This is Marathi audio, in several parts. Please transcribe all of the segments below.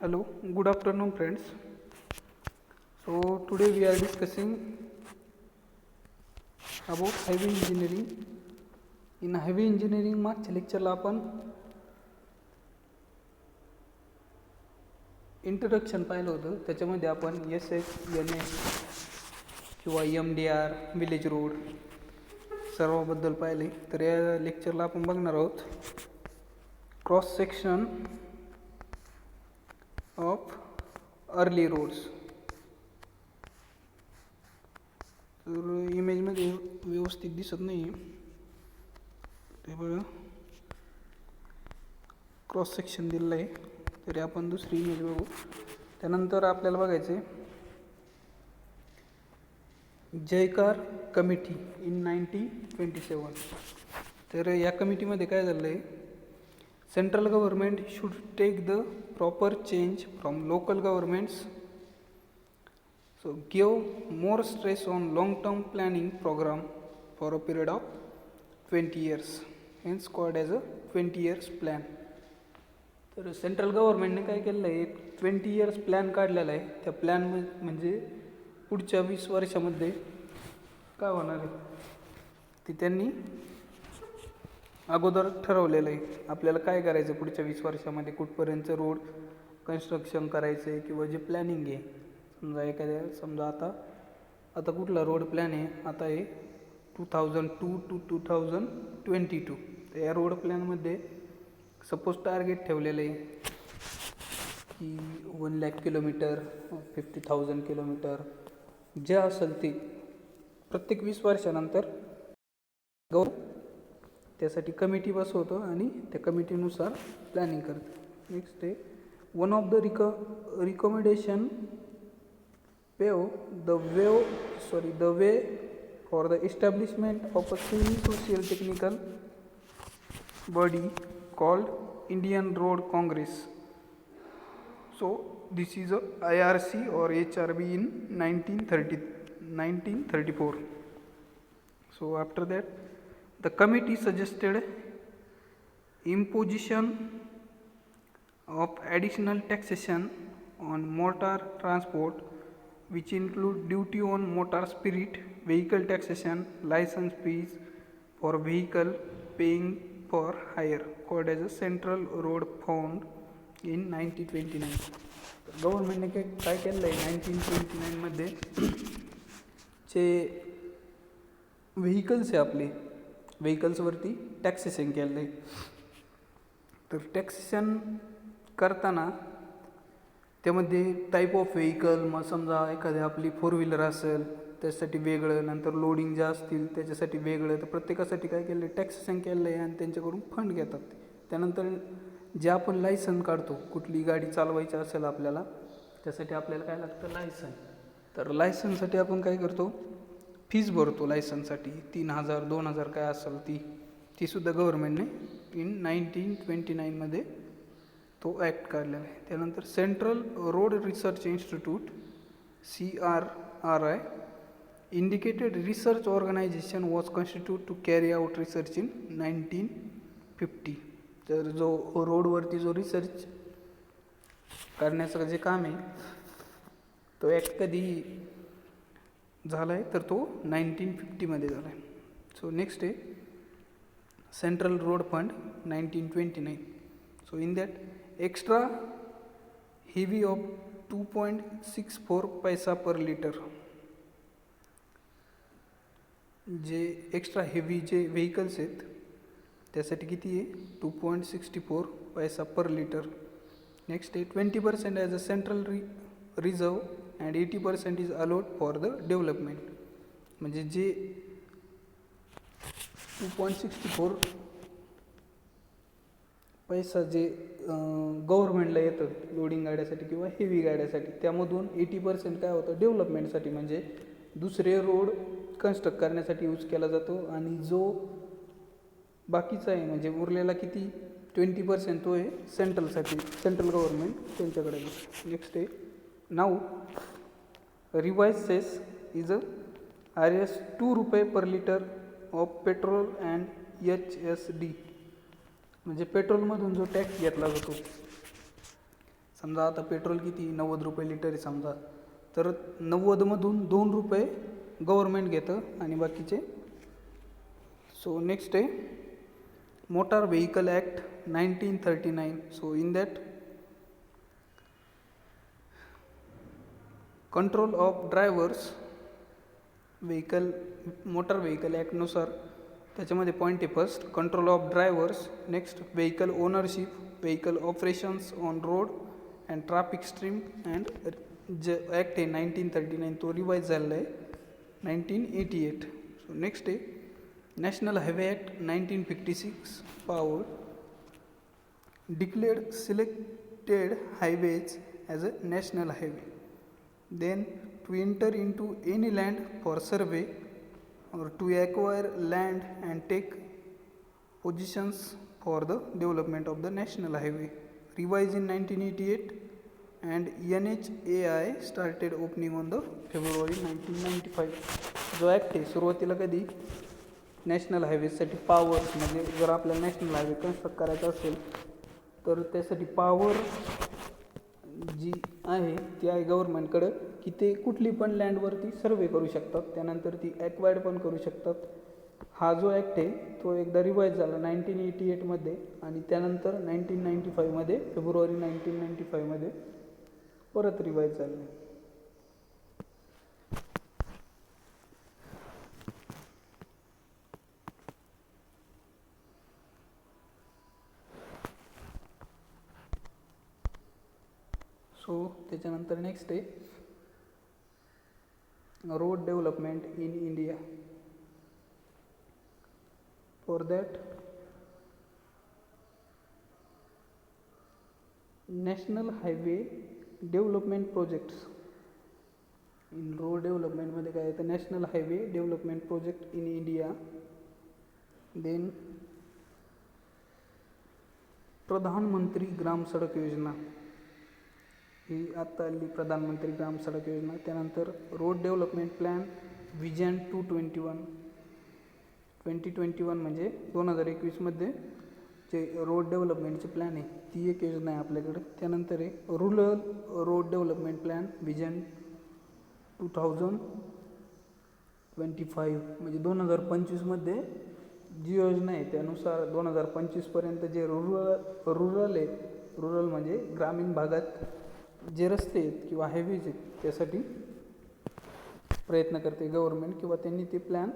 Hello, good afternoon, friends. So, today we are discussing about heavy engineering. In heavy engineering मागच्या लेक्चरला आपण इंट्रोडक्शन पाहिलं होतं. त्याच्यामध्ये आपण SHNS किंवा MDR, विलेज रोड सर्वाबद्दल पाहिले. तर या लेक्चरला आपण बघणार आहोत cross section of early roads. तर इमेजमध्ये व्यवस्थित दिसत नाही ते बघा, क्रॉस सेक्शन दिलेलं आहे. तरी आपण दुसरी इमेज बघू. त्यानंतर आपल्याला बघायचे जयकार कमिटी इन 1927. तर या कमिटीमध्ये काय झालं आहे, central government should take the proper change from local governments. So give more stress on long-term planning program for a period of 20 years. Hence called as a 20 years plan. तर सेंट्रल गव्हर्नमेंटने काय केलेलं आहे, 20 इयर्स प्लॅन काढलेला आहे. त्या प्लॅन म्हणजे पुढच्या 20 वर्षामध्ये काय होणार आहे ते त्यांनी अगोदर ठरवलेलं आहे. आपल्याला काय करायचं पुढच्या 20 वर्षामध्ये, कुठपर्यंत रोड कन्स्ट्रक्शन करायचं आहे किंवा जे प्लॅनिंग आहे. समजा आता कुठला रोड प्लॅन आहे, आता आहे 2002 to 2022. तर या रोड प्लॅनमध्ये सपोज टार्गेट ठेवलेलं आहे की 1,00,000 किलोमीटर, 50,000 किलोमीटर जे असेल ते प्रत्येक 20 वर्षानंतर त्यासाठी कमिटी बसवतो आणि त्या कमिटीनुसार प्लॅनिंग करतो. नेक्स्ट आहे one of the recommendation pave the way for the establishment of a semi-social technical body called Indian Road Congress. So this is a IRC or HRB in 1934. So after that the committee suggested imposition of additional taxation on motor transport, which include duty on motor spirit, vehicle taxation, license fees for vehicle paying for hire, called as a Central Road Fund in 1929. गव्हर्नमेंटने काय केलं आहे 1929 मध्ये जे व्हेकल्स आहे आपले व्हेकल्सवरती टॅक्सेशन केलं आहे. तर टॅक्सेशन करताना त्यामध्ये टाईप ऑफ व्हेकल, मग समजा एखादी आपली 4 व्हीलर असेल त्याच्यासाठी वेगळं, नंतर लोडिंग ज्या असतील त्याच्यासाठी वेगळं. तर प्रत्येकासाठी काय केलं आहे, टॅक्सेशन केलं आहे आणि त्यांच्याकडून फंड घेतात. त्यानंतर जे आपण लायसन काढतो, कुठली गाडी चालवायची असेल आपल्याला, त्यासाठी आपल्याला काय लागतं, लायसन. तर लायसनसाठी आपण काय करतो, फीज भरतो. लायसनसाठी 3,000 2,000 काय असेल ती सुद्धा गव्हर्नमेंटने इन 1929 मध्ये तो ॲक्ट काढलेला आहे. त्यानंतर Central Road Research Institute CRRI indicated research organisation was constitute to carry out research in 1950. तर जो रोडवरती जो रिसर्च करण्याचं जे काम आहे तो ॲक्ट कधी झाला आहे, तर तो 1950 मध्ये झाला आहे. सो नेक्स्ट आहे central road fund 1929. So in that extra heavy of 2.64 पैसा पर लिटर. जे एक्स्ट्रा हेवी जे व्हेकल्स आहेत त्यासाठी किती आहे, 2.64 पैसा पर लिटर. नेक्स्ट आहे 20% as a central reserve and 80% is a lot for the development. म्हणजे जे 2.64 पैसा जे गव्हर्नमेंटला येतं लोडिंग गाड्यासाठी किंवा हेवी गाड्यासाठी, त्यामधून 80% काय होतं, डेव्हलपमेंटसाठी म्हणजे दुसरे रोड कन्स्ट्रक्ट करण्यासाठी यूज केला जातो. आणि जो बाकीचा आहे म्हणजे उरलेला किती 20% तो आहे सेंट्रलसाठी, सेंट्रल गव्हर्नमेंट त्यांच्याकडे. नेक्स्ट आहे now revise cess is a RS 2 रुपये per litre of petrol and HSD. म्हणजे पेट्रोलमधून जो टॅक्स घेतला जातो समजा आता पेट्रोल किती 90 रुपये लिटर आहे समजा, तर 90मधून 2 रुपये गव्हर्मेंट घेतं आणि बाकीचे. सो नेक्स्ट आहे motor vehicle act 1939. So in that control of drivers motor vehicle ॲक्टनुसार त्याच्यामध्ये पॉईंट आहे first control of drivers, next vehicle ownership, vehicle operations on road and traffic stream. And जे ॲक्ट आहे 1939 तो रिवाईज झालेला आहे 1988. सो नेक्स्ट आहे national highway act 1956. Power declared selected highways as a national highway. Then to enter into any land for survey or to acquire land and take positions for the development of the national highway. Revised in 1988 and NHAI started opening on the February 1995. जो ॲक्ट आहे सुरुवातीला कधी नॅशनल हायवेसाठी पॉवर म्हणजे जर आपल्याला नॅशनल हायवे कन्स्ट्रक्ट करायचा असेल तर त्यासाठी पॉवर जी आहे ती आहे गव्हर्नमेंटकडं की ते कुठली पण लँडवरती सर्वे करू शकतात, त्यानंतर ती ॲक्वायर्ड पण करू शकतात. हा जो ॲक्ट आहे तो एकदा रिवाईज झाला 1988मध्ये आणि त्यानंतर 1995मध्ये फेब्रुवारी 1995मध्ये परत रिवाईज झाले. सो त्याच्यानंतर नेक्स्ट आहे road development in India. For that national highway development projects. In road डेव्हलपमेंटमध्ये काय येतं national highway development project in India. Then Pradhan Mantri Gram सडक योजना ही आत्ता आली प्रधानमंत्री ग्राम सडक योजना. त्यानंतर रोड डेव्हलपमेंट प्लॅन विजन 2021 म्हणजे 2021मध्ये जे रोड डेव्हलपमेंटचे प्लॅन आहे ती एक योजना आहे आपल्याकडे. त्यानंतर आहे rural road development plan vision 2025 म्हणजे 2025मध्ये जी योजना आहे त्यानुसार 2025पर्यंत जे रुरल आहे, रुरल म्हणजे ग्रामीण भागात जे रस्ते आहेत किंवा हायवेज आहेत त्यासाठी प्रयत्न करते गव्हर्नमेंट किंवा त्यांनी ते प्लॅन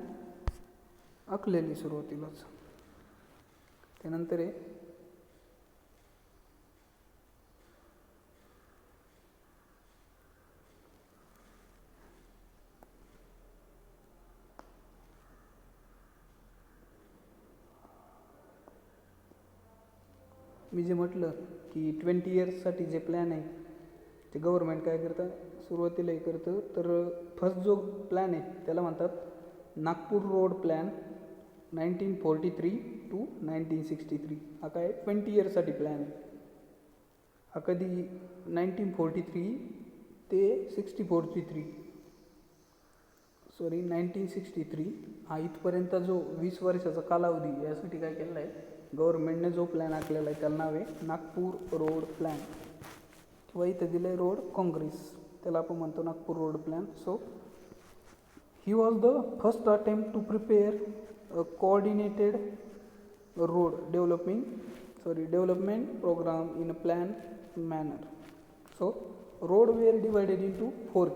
आखलेली सुरुवातीलाच. त्यानंतर आहे मी जे म्हटलं की 20 इयर्ससाठी जे प्लॅन आहे ते गव्हर्नमेंट काय करतं सुरुवातीला हे करतं. तर फर्स्ट जो प्लॅन आहे त्याला म्हणतात नागपूर रोड प्लॅन 1943 to 1963. हा काय 20 इयर्ससाठी प्लॅन आहे. हा कधी 1943 ते 1963 हा इथपर्यंत जो 20 वर्षाचा कालावधी यासाठी काय केलेला आहे गव्हर्नमेंटने जो प्लॅन आखलेला आहे त्याला नाव आहे नागपूर रोड प्लॅन किंवा इथं दिलं आहे रोड काँग्रेस, त्याला आपण म्हणतो Nagpur road plan. So he was the first attempt to prepare a coordinated road development program in a plan manner. So road were divided into 4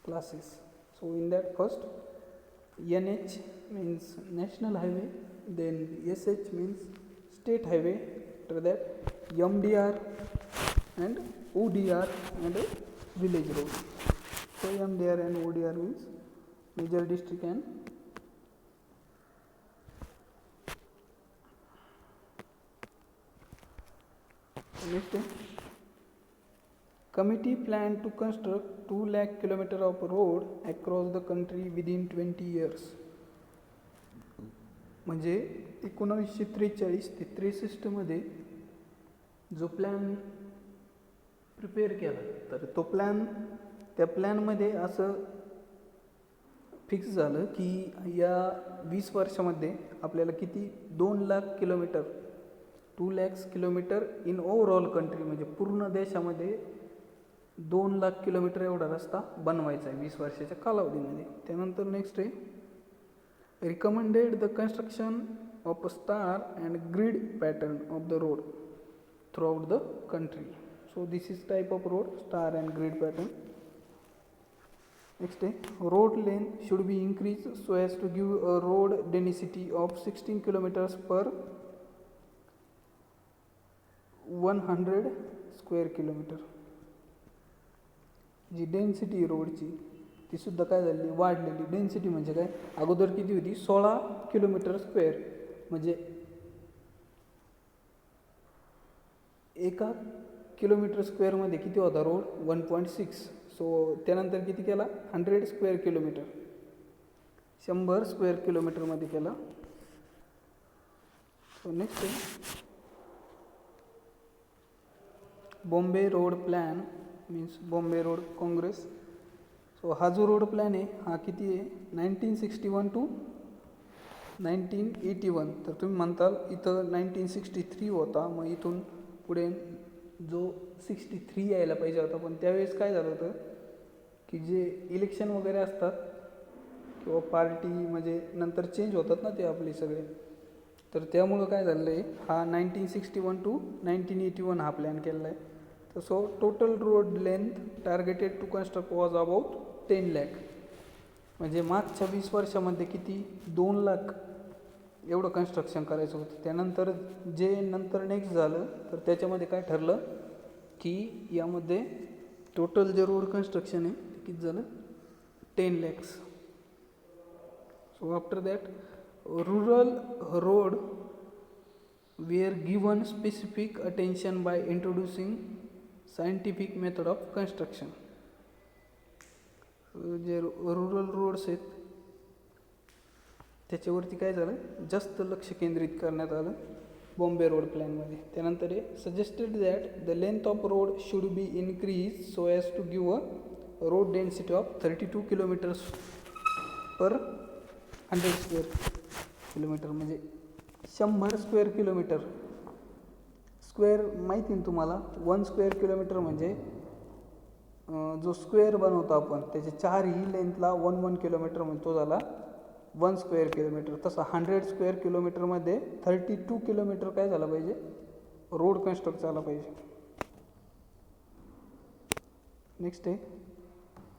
classes. So in that first NH means national highway, then SH means state highway, after that MDR and ODR and village road. So MDR and ODR means major district and next committee planned to construct 2 lakh kilometer of road across the country within 20 years. म्हणजे 1943 ते 63मध्ये जो प्लॅन प्रिपेअर केला तर तो त्या प्लॅनमध्ये असं फिक्स झालं की या 20 वर्षामध्ये आपल्याला किती 2 lakh kilometre 2 lakhs kilometre in overall country, म्हणजे पूर्ण देशामध्ये 2 लाख किलोमीटर एवढा रस्ता बनवायचा आहे 20 वर्षाच्या कालावधीमध्ये. त्यानंतर नेक्स्ट आहे recommended the construction of a star and grid pattern of the road throughout the country. So this is type of road, star and grid pattern. Next आहे road length should be increase so as to give a road density of 16 kilometres per 100 square kilometre. जी डेन्सिटी रोडची ती सुद्धा काय झालेली, वाढलेली. डेन्सिटी म्हणजे काय, अगोदर किती होती, 16 किलोमीटर स्क्वेअर, म्हणजे एका किलोमीटर स्क्वेअरमध्ये किती होता रोड, 1.6. सो त्यानंतर किती केला, 100 स्क्वेअर किलोमीटर, 100 स्क्वेअर किलोमीटरमध्ये केला. सो नेक्स्ट आहे Bombay road plan means Bombay road Congress. So हा जो रोड प्लॅन आहे हा किती आहे, 1961 to 1981. तर तुम्ही म्हणताल इथं 1963 होता, मग इथून पुढे जो 63 यायला पाहिजे होता. पण त्यावेळेस काय झालं होतं की जे इलेक्शन वगैरे असतात किंवा पार्टी म्हणजे नंतर चेंज होतात ना ते आपले सगळे, तर त्यामुळं काय झालं आहे, हा 1961 to 1981 हा प्लॅन केलेला आहे. तर so total road length targeted to construct was about 10 lakh. म्हणजे मागच्या 20 वर्षामध्ये किती, 2 लाख एवढं कन्स्ट्रक्शन करायचं होतं. त्यानंतर जे नंतर नेक्स्ट झालं तर त्याच्यामध्ये काय ठरलं की यामध्ये टोटल जे रोड कन्स्ट्रक्शन आहे ते किती झालं, 10 lakhs. So after that rural road were given specific attention by introducing scientific method of construction. जे रुरल रोड्स आहेत त्याच्यावरती काय झालं, जास्त लक्ष केंद्रित करण्यात आलं बॉम्बे रोड प्लॅनमध्ये. त्यानंतर हे suggested that the length of road should be increase so as to give a road density of 32 kilometres per 100 square kilometre, म्हणजे 100 स्क्वेअर किलोमीटर. स्क्वेअर माहिती ना तुम्हाला, 1 स्क्वेअर किलोमीटर म्हणजे जो स्क्वेअर बनवतो आपण त्याचे 4 ही लेंथला 1 किलोमीटर म्हणजे तो झाला 1 स्क्वेअर किलोमीटर. तसं 100 स्क्वेअर किलोमीटरमध्ये 32 किलोमीटर काय झालं पाहिजे, रोड कन्स्ट्रक्ट झाला पाहिजे. नेक्स्ट आहे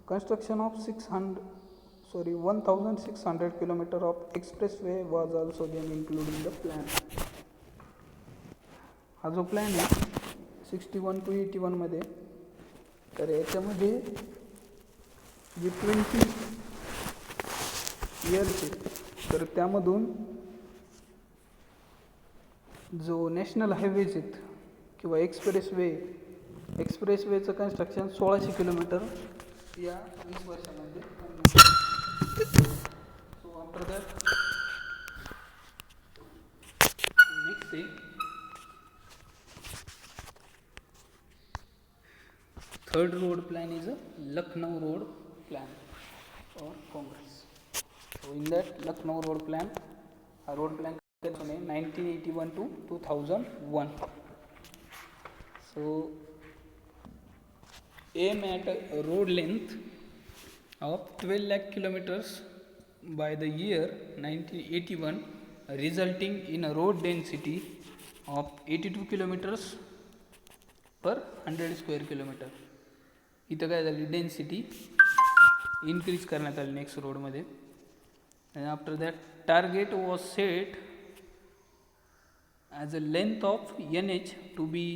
construction of 1600 kilometre of expressway was also then include in the plan. हा जो प्लॅन आहे 61 to 81 मध्ये, तर याच्यामध्ये जे 20 इयर्स आहेत तर त्यामधून जो नॅशनल हायवेज आहेत किंवा एक्सप्रेसवेचं कन्स्ट्रक्शन 1600 किलोमीटर या 20 वर्षामध्ये. So after that next day third road plan is a Lucknow road plan for Congress. So in that Lucknow road plan, हा road plan 1981 to 2001. So aim at a road length of 12 lakh kilometers by the year 1981, resulting in a road density of 82 kilometers per 100 square kilometer. इथं काय झाली, डेन्सिटी इन्क्रीज करण्यात आली नेक्स्ट रोडमध्ये. आणि after that target was set as a length of NH to be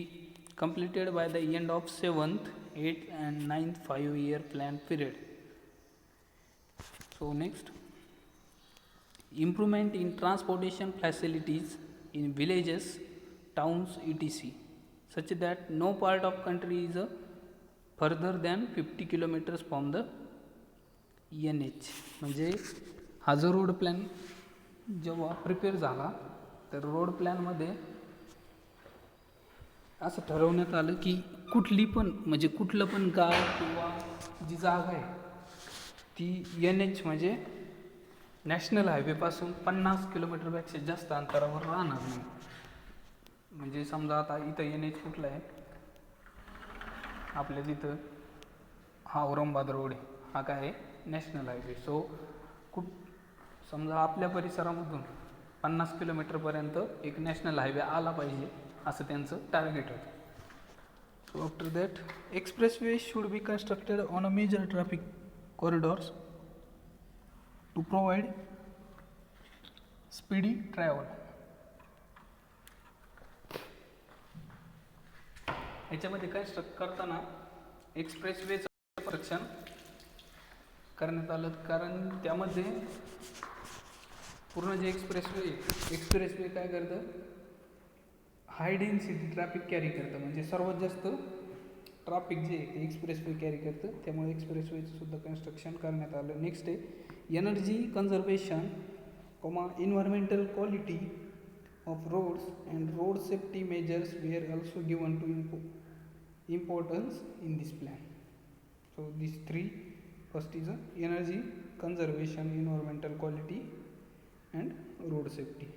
completed by the end of 7th, 8th and 9th 5-year plan period. So next, improvement in transportation facilities in villages, towns etc, such that no part of country is further than 50 kilometers from the NH. म्हणजे हा जो रोड प्लॅन जेव्हा प्रिपेअर झाला तर रोड प्लॅनमध्ये असं ठरवण्यात आलं की कुठली पण म्हणजे कुठलं पण गाव किंवा जी जागा आहे ती NH म्हणजे नॅशनल हायवेपासून 50 किलोमीटरपेक्षा जास्त अंतरावर राहणार नाही. म्हणजे समजा आता इथं एन एच कुठला आहे आपल्या तिथं, हा औरंगाबाद रोड आहे, हा काय आहे नॅशनल हायवे. सो समजा आपल्या परिसरामधून 50 किलोमीटरपर्यंत एक नॅशनल हायवे आला पाहिजे असं त्यांचं टार्गेट होतं. So after that expressway should be constructed on a major traffic corridors to provide speedy travel. याच्यामध्ये कन्स्ट्रक्ट करताना एक्सप्रेसवेचं कन्स्ट्रक्शन करण्यात आलं, कारण त्यामध्ये पूर्ण जे एक्सप्रेसवे काय करतं, हाय डेन्सिटी ट्रॅफिक कॅरी करतं, म्हणजे सर्वात जास्त ट्रॅफिक जे आहे ते एक्सप्रेसवे कॅरी करतं. त्यामुळे एक्सप्रेसवेचं सुद्धा कन्स्ट्रक्शन करण्यात आलं. नेक्स्ट आहे energy conservation, environmental quality of roads and road safety measures were also given to importance in this plan. So these three, first is energy conservation, environmental quality and road safety.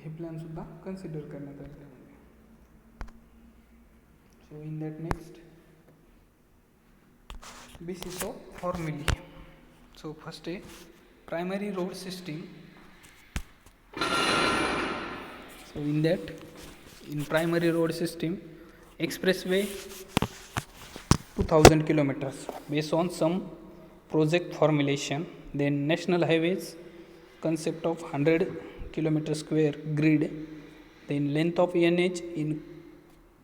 हे प्लॅन सुद्धा कन्सिडर करण्यात आले त्यामध्ये. So in that next basis of फॉर्म्युली. So first a primary road system. So in primary road system, expressway 2000 kilometers based on some project formulation. Then national highways concept of 100 kilometer square grid. Then length of NH in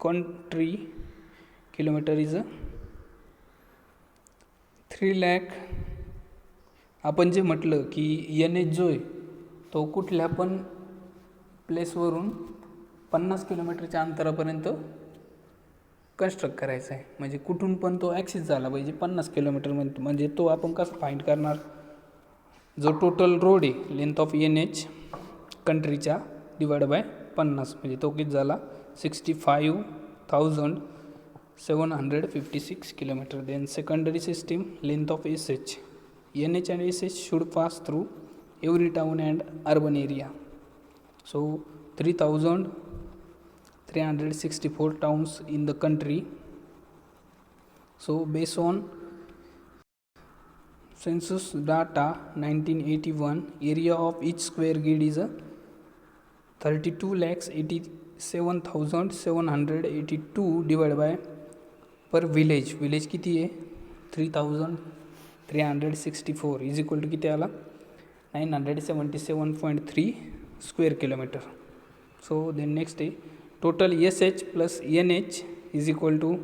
country kilometer is 3 lakh. आपण जे म्हटलं की एन एच जो आहे तो कुठल्या पण प्लेसवरून 50 किलोमीटरच्या अंतरापर्यंत कन्स्ट्रक्ट करायचा आहे, म्हणजे कुठून पण तो ॲक्सेस झाला पाहिजे 50 किलोमीटरमध्ये. म्हणजे तो आपण कसं फाइंड करणार, जो टोटल रोड आहे लेंथ ऑफ एन एच कंट्रीच्या डिवाइड बाय 50, म्हणजे तो किती झाला 65,756 kilometre. Then secondary system length of S H. NH and SS should pass through every town and urban area. So 3,364 towns in the country. So based on census data 1981, area of each square grid is 32,87,782 divided by per village. Village किती आहे 3,364 इज इक्वल टू किती आला 977.3 square kilometre. So then next आहे total S H plus N H is equal to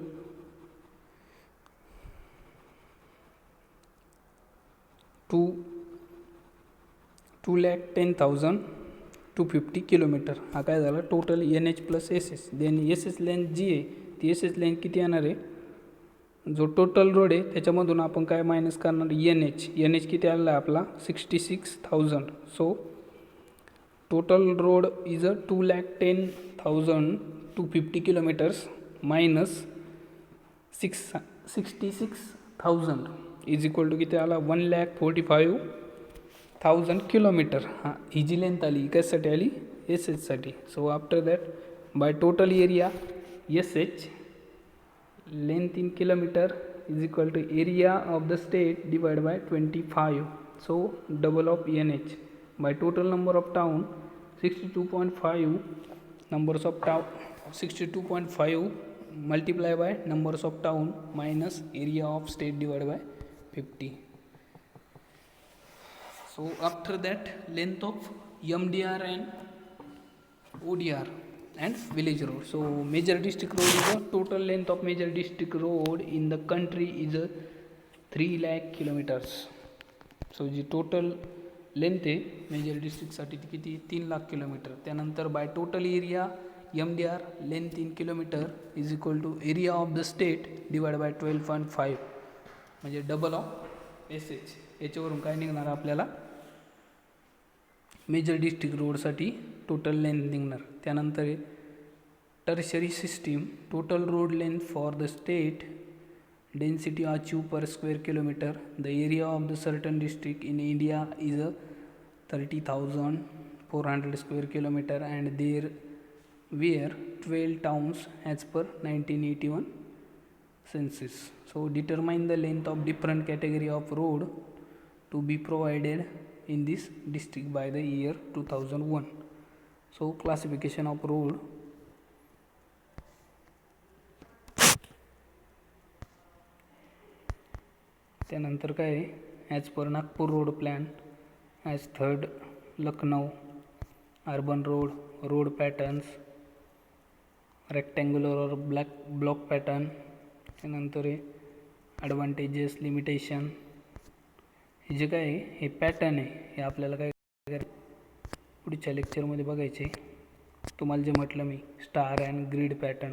2,10,250 kilometre. हा काय झाला total N H plus S H. Then S H length जी आहे ती एस एच लेंथ किती येणार आहे, जो टोटल रोड आहे त्याच्यामधून आपण काय मायनस करणार एन एच. एन एच किती आलेला आहे आपला 66,000. So total road is 2,10,250 kilometres minus 66,000 is equal to किती आला 1,45,000 किलोमीटर. हां ही जी लेंथ आली कशासाठी आली एस एचसाठी. So after that by total area S H length in kilometer is equal to area of the state divided by 25. So double of NH by total number of town 62.5 numbers of town 62.5 multiply by numbers of town minus area of state divided by 50. So after that length of MDR and ODR and village road. So major district road is the total length of major district road in the country is 3 lakh kilometers. So जी टोटल लेंथ आहे मेजर डिस्ट्रिक्टसाठी ती किती 3 लाख किलोमीटर. त्यानंतर by total area MDR length in kilometre is equal to area of the state divide by 12.5 म्हणजे डबल ऑफ एस एच. याच्यावरून काय निघणार आपल्याला मेजर डिस्ट्रिक्ट रोडसाठी टोटल लेंथ निघणार. त्यानंतर tertiary system total road length for the state density achieve per square kilometre. The area of the certain district in India is 30,000 400 square kilometer, and there were 12 towns as per 1981 census. So determine the length of different category of road to be provided in this district by the year 2001. So classification of road. त्यानंतर काय as per Nagpur road plan, as third Lucknow urban road, road patterns, rectangular और ब्लॉक पॅटर्न. त्यानंतर आहे ॲडव्हान्टेजेस, लिमिटेशन. हे जे काय आहे हे पॅटर्न आहे, हे आपल्याला काय पुढच्या लेक्चरमध्ये बघायचे. तुम्हाला जे म्हटलं मी स्टार अँड ग्रीड पॅटर्न,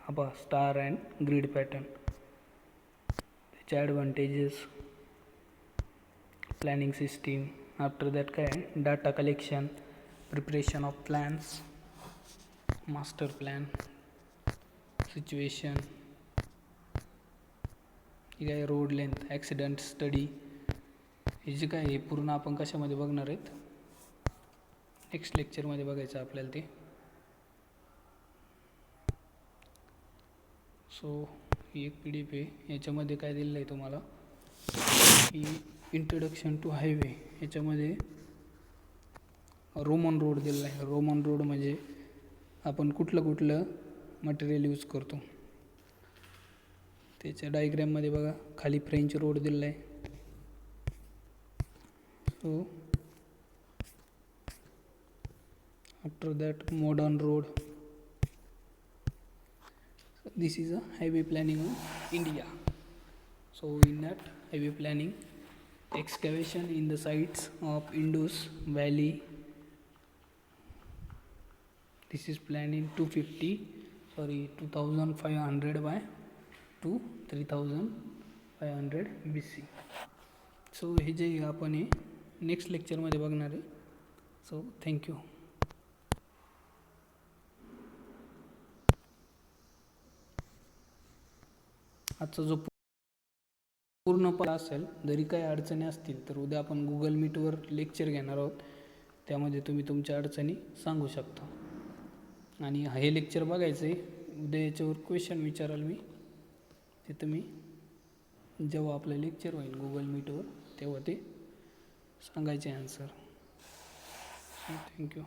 हा पहा स्टार अँड ग्रीड पॅटर्न, त्याचे advantages, planning system. After that काय आहे data collection, preparation of plans, master plan, situation, हे काय रोड लेंथ, ॲक्सिडेंट स्टडी. हे जे काय हे पूर्ण आपण कशामध्ये बघणार आहेत, नेक्स्ट लेक्चरमध्ये बघायचं आपल्याला ते. सो ही एक PDF आहे, याच्यामध्ये काय दिलेलं आहे तुम्हाला की इंट्रोडक्शन टू हायवे. याच्यामध्ये रोमन रोड दिलेला आहे. रोमन रोड म्हणजे आपण कुठलं मटेरियल यूज करतो. त्याच्या डायग्रॅममध्ये बघा खाली फ्रेंच रोड दिलेला आहे. So after that modern road. This is a highway planning of India. So in that highway planning, excavation in the sites of Indus Valley. This is planned in 2500 by to 3500 BC. So हे जे आपण हे नेक्स्ट लेक्चरमध्ये बघणार आहे. So thank you. आजचा जो पूर्ण असेल, जरी काही अडचणी असतील तर उद्या आपण गुगल मीटवर लेक्चर घेणार आहोत. त्यामध्ये तुम्ही तुमच्या अडचणी सांगू शकता. आणि हे लेक्चर बघायचं आहे, उद्या याच्यावर क्वेश्चन विचाराल मी, ते तुम्ही जेव्हा आपलं लेक्चर होईल गुगल मीटवर तेव्हा ते सांगायचे आन्सर. थँक्यू.